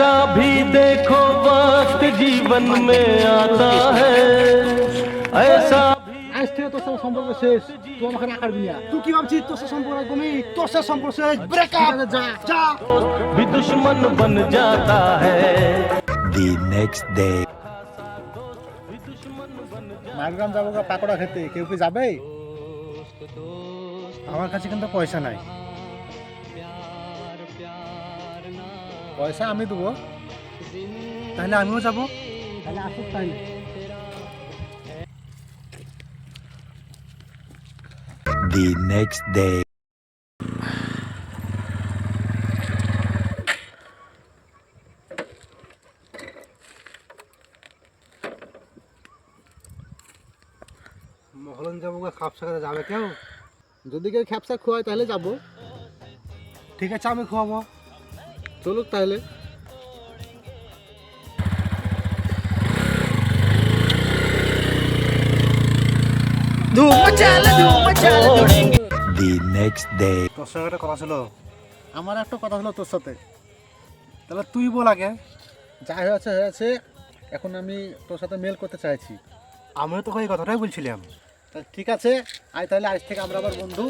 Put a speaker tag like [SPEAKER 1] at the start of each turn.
[SPEAKER 1] ऐसा भी देखो वक्त जीवन में आता है ऐसा
[SPEAKER 2] আজ থেকে তোর সাথে সম্পর্ক শেষ, তুই আমাকে রাখার বিয়া। তুই কি ভাবছিস তোর সাথে সম্পর্ক একদমই, তোর সাথে সম্পর্ক শেষ, ব্রেকআপ। যা যা,
[SPEAKER 1] भी दुश्मन बन जाता है।
[SPEAKER 3] The next day.
[SPEAKER 2] মারগ্রাম যাবো গা পাকোড়া খেতে, কেউ কি যাবে? আমার কাছে কিন্তু পয়সা নাই। পয়সা আমি দেবো, তাহলে আমিও যাবো। তাহলে আসুক তাহলে।
[SPEAKER 3] The next day.
[SPEAKER 2] মহলন যাবো গা, খাপসা খেতে যাবে কেউ? যদি কেউ খ্যাপসা খোয়ায় তাহলে যাবো। ঠিক আছে, আমি খোয়াবো, চলুক তাহলে।
[SPEAKER 3] The next day.
[SPEAKER 2] তোর সঙ্গে একটা কথা ছিল। আমার একটা কথা ছিল তোর সাথে, তাহলে তুই বল আগে। যা হয়েছে হয়েছে, এখন আমি তোর সাথে মেল করতে চাইছি। আমিও তোকে এই কথাটাই বলছিলাম। তা ঠিক আছে, আজ তাহলে আজ থেকে আমরা আবার বন্ধু।